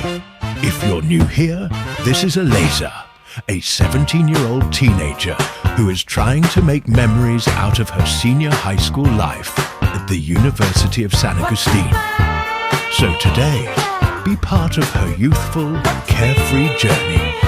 If you're new here, this is Eliza, a 17-year-old teenager who is trying to make memories out of her senior high school life at the University of San Agustin. So today, be part of her youthful, carefree journey.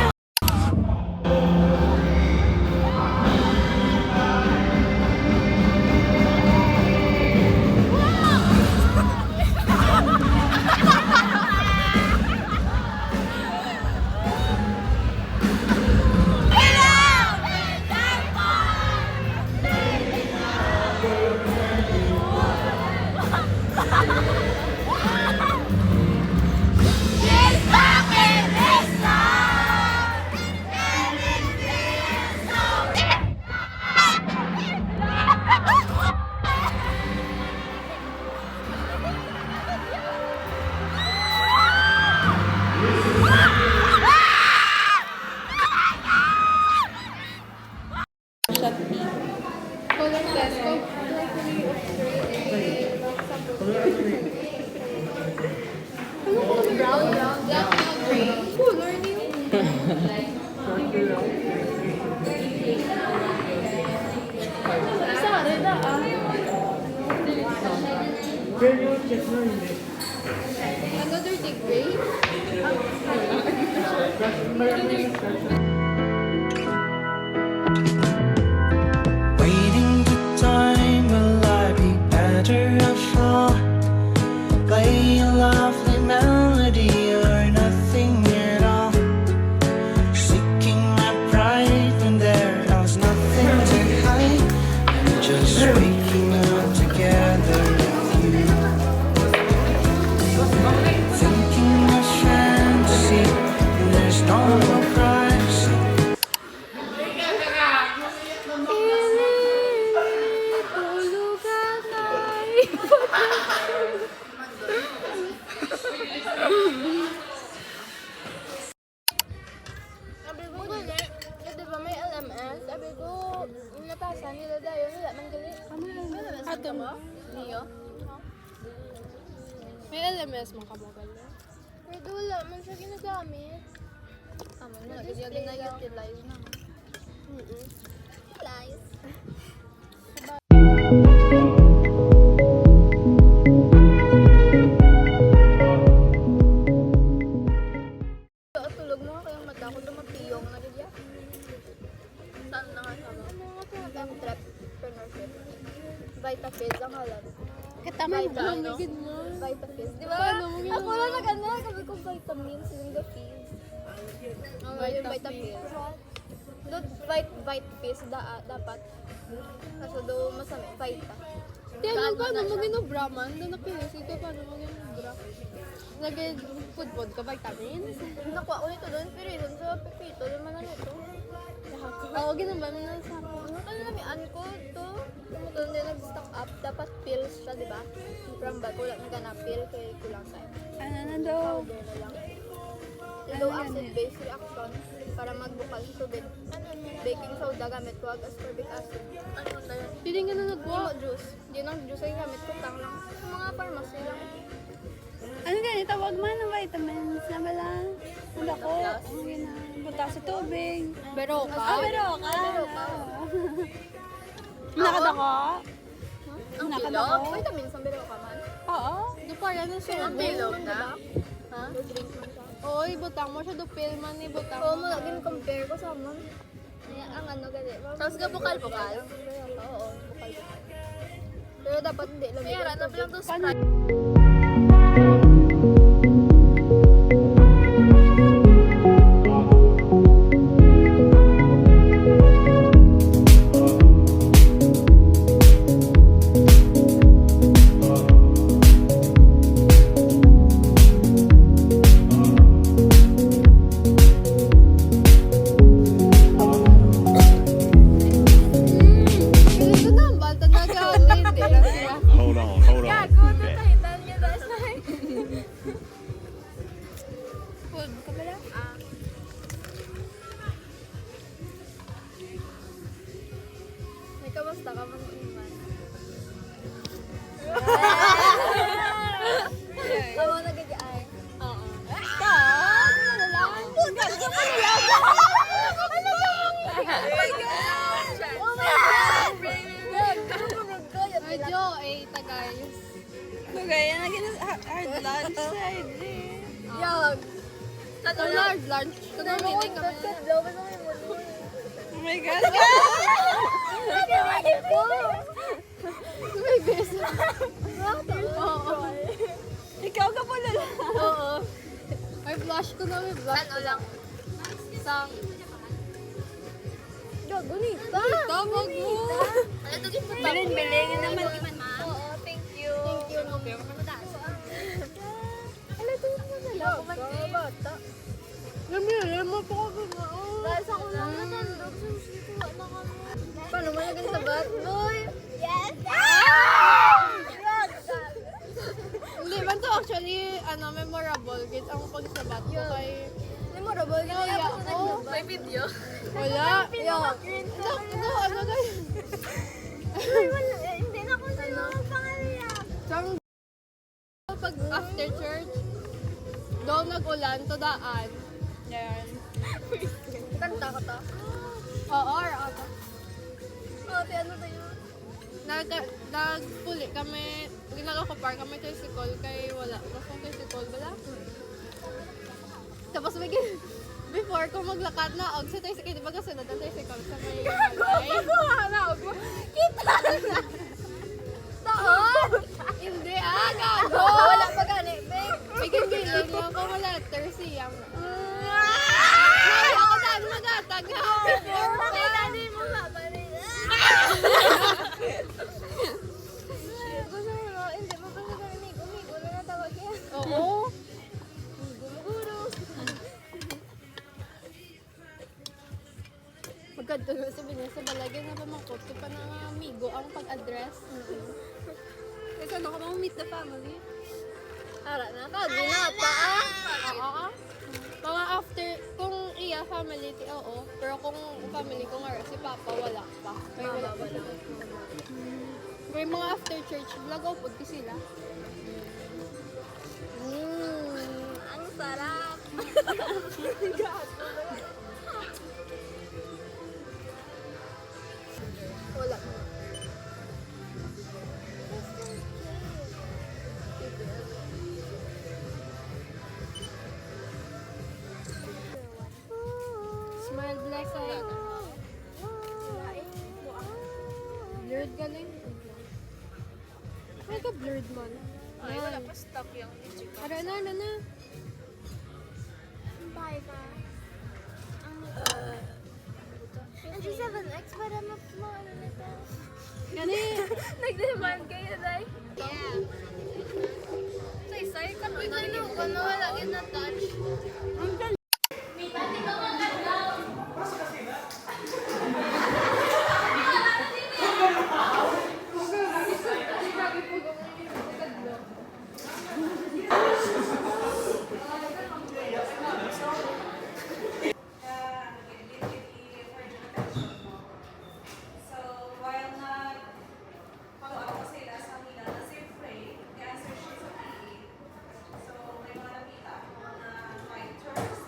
Another degree? Waiting for time, will I be better off? Play a lovely melody or nothing at all. Seeking my pride when there was nothing to hide. I'm just waking up together with you. Thinking of fantasy, and there's no more privacy. Sabi ko gali, di ba may LMS? Sabi ko, yung natasan nila dayo, wala man gali. Ato mo? Niyo? May LMS mo ka mo gali? Pero wala man siya ginagamit. Tama na, kasi yung gina-utilize na. Utilize. Tulog mo kayong mata ko lumapiyong na rin yan. Saan na nga sabi? Ano nga po? Entrepreneurship. VitaFizz ang halan. Katama mo ba? Magigid mo. VitaFizz. Di ba? Paano mo Ako lang nag-ano. Sabi ko vitamins. Yung the fizz. Yung VitaFizz. Doon VitaFizz dapat. Kaso doon masami. Vita. Di ano paano mo ginubraman? Doon napinis ito paano mo ginubra? Nag-food ka vitamins? Nakuha ko nito doon. Pero yun sa pipito. Doon man na nito. Oo, ginamba mo na sa ako. Ano namian ko to? Kung din nag-stock up, dapat pills siya, di ba? From ba, kulang na na pill, kaya kulang tayo. Ano na daw? Powder na lang. Low acid base reaction para magbukal sa tubig. Baking soda gamit ko, ascorbic acid. Ano na yan? Pili nga na nagwa. Limo juice. Yun ang juice ay gamit ko, tang lang. Sa mga pharmacy lang. Ano ganito? Tawag man ng vitamins na bala. Ano ko? Ang gina. Buta sa tubig. Beroka. Pero ka. Beroka. Nakadako? Ang Nakadako? bilog? Vitamins ang beroka man. Oo. Dupaya na siya. Ang bilog na? Ha? Drink man siya. Oo, ibutang mo siya. Dupil man ibutang Oo, mo. mo laging compare ko sa man. Ang ano gali. Tapos ka bukal-bukal? Oo, bukal-bukal. Pero dapat hindi lang. Kaya rata pa lang to Sprite. Ito na, balta na gawin. Hindi lang sila. Hold on, hold on. Gago, tatahitan niya guys na. Food ka pala? May kamusta ka man iman? Amo na gagi ay. Oo. Ikaw? lunch side eh. Yag. So, lunch. Kung mamili kami. Oh my God. May beso. Oo. Ikaw ka pala lang. Oo. May blush ko na, may blush. Ano lang? Isang... Gago, Nita. Tawag mo. Ano to yung Bilin naman. Oo, thank you. Thank you. Ano to yung madala? Mga bata. Namili mo po ako na. Guys, ako lang natandog. Sushi ko. Ano ka mo? Paano mo naging sabat? Boy! Yes! Hindi man to actually, memorable. Git ang pagsabat ko kay... Memorable ka na Kaya ako ako. May video? Wala. Pinaka-print ko. Ano kayo? Hindi na ako sa'yo magpangaliyak. Sang pag after church, doon nag-ulan to daan. Yan. Kanta ka ta? Oo, or ano. Ate, ano tayo? Nagpuli kami, ginagakopar kami tricycle kay wala. Masong tricycle, wala? Tapos before ko maglakad na, og sa tricycle, di ba kasunod ang tricycle sa may malay? Naog mo? Kita na! Taon! Hindi gago! Wala pa gani, babe. Bigin-biling lang ko wala letter siyang. Ako saan magatag ha? Before pa. Pakitali mo nga ba nila? Gusto mo, hindi mo pa sa migo-migo na natawag yan. Oo. Migo-muguro. Magkadalo sa binya sa balagay na pamangkot ko pa ng amigo ang pag-address. Kasi ano ka bang meet the family? Ara na ka, ginata ah. Oo. Mga after, kung iya family, oo. Pero kung family ko nga, si Papa wala pa. May wala pa. May mga after church vlog, upod ko sila. Ang sarap. Wala. Smile blessing. Blurred ka na yun. Ay, ka-blurred man. Ay, wala pa stop yung music. Ara na. Bye ka. Ang 7X para ano nito. Gani. Nag-demand kayo, Day? Yeah. Say, ka na wala yun na touch. So, while not follow-up ko sila sa kanila na safe way, the answer sheet sa PE. So, may mga nakita, mga writers,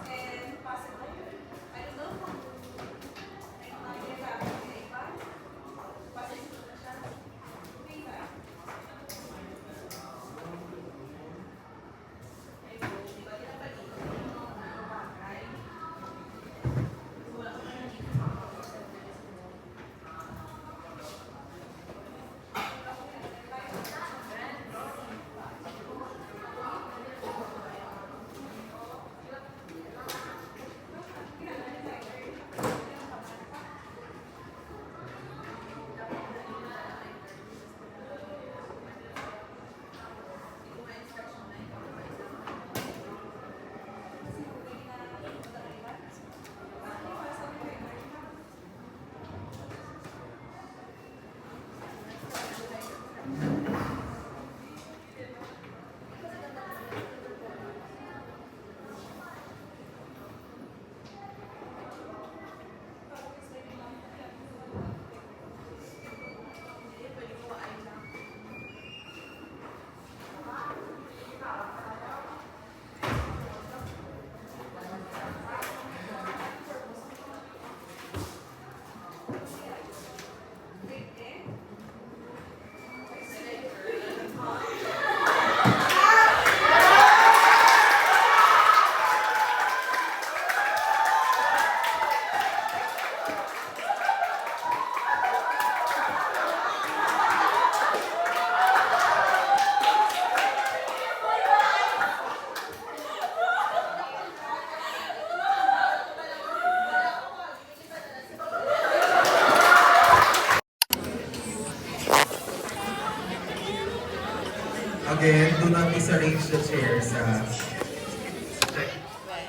again, do not disarrange the chairs.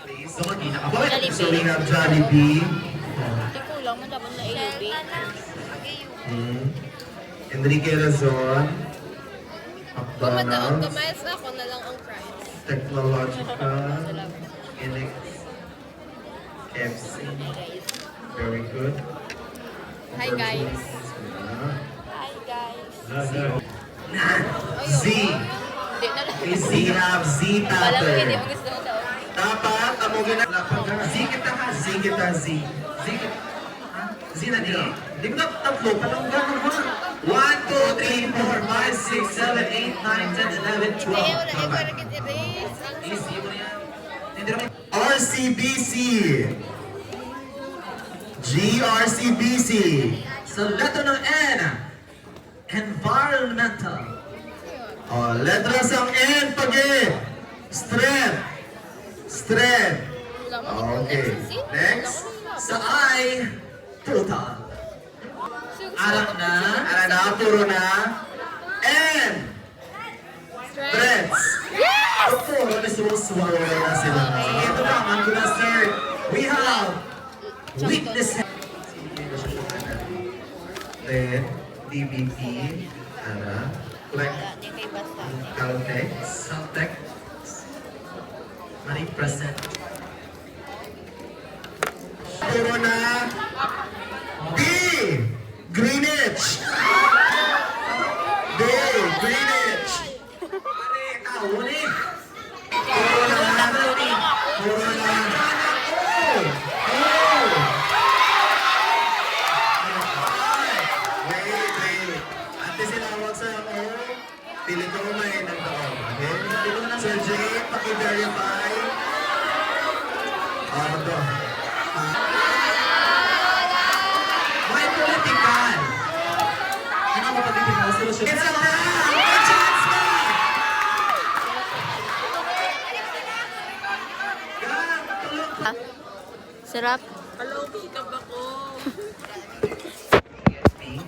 Please. So, we have Jollibee. Kulang mo dapat na AUB. Enrique Razon. Kung McDonald's. kumayas na ako na lang ang price. Technological. Inex. KFC. Very good. Hi, guys. Hi guys. Z. Z have Z Alam mo, hindi pattern. mo gusto mo daw. Dapat, amo ginagawa. Z kita ha, Z kita, Z. Z kita. Ha? Z na niyo. Di ko na tatlo, palanggan mo ha. 1, 2, 3, 4, 5, 6, 7, 8, 9, 10, 11, 12. Tama. Easy mo na yan. Hindi naman. RCBC. GRCBC. Sa letter ng N. Environmental. Oh, letras ang N pagi. Strength. Strength. Okay. Next. Sa I. Total. Arak na, puro na. N. Strengths. Yes! Puro na sumuswallow na sila. Sige, ito naman ko na, sir. We have weaknesses. Then, DBP. Ana. Click. Hindi kay basta. Caltex. Caltex. Mari present. Puro na. B. Greenwich. B. Greenwich. Mari, tao ni. Puro na. Puro na. O. Wait. Ate sinawag sa ako. Pili ko may nagtaon. Okay? Sir Jay, paki-verify. Ano to? May political. Ano mo political? Solusyon. It's a man! May chance ka! Gang, tulong ko. Sarap. Hello, pick up ako. PSP.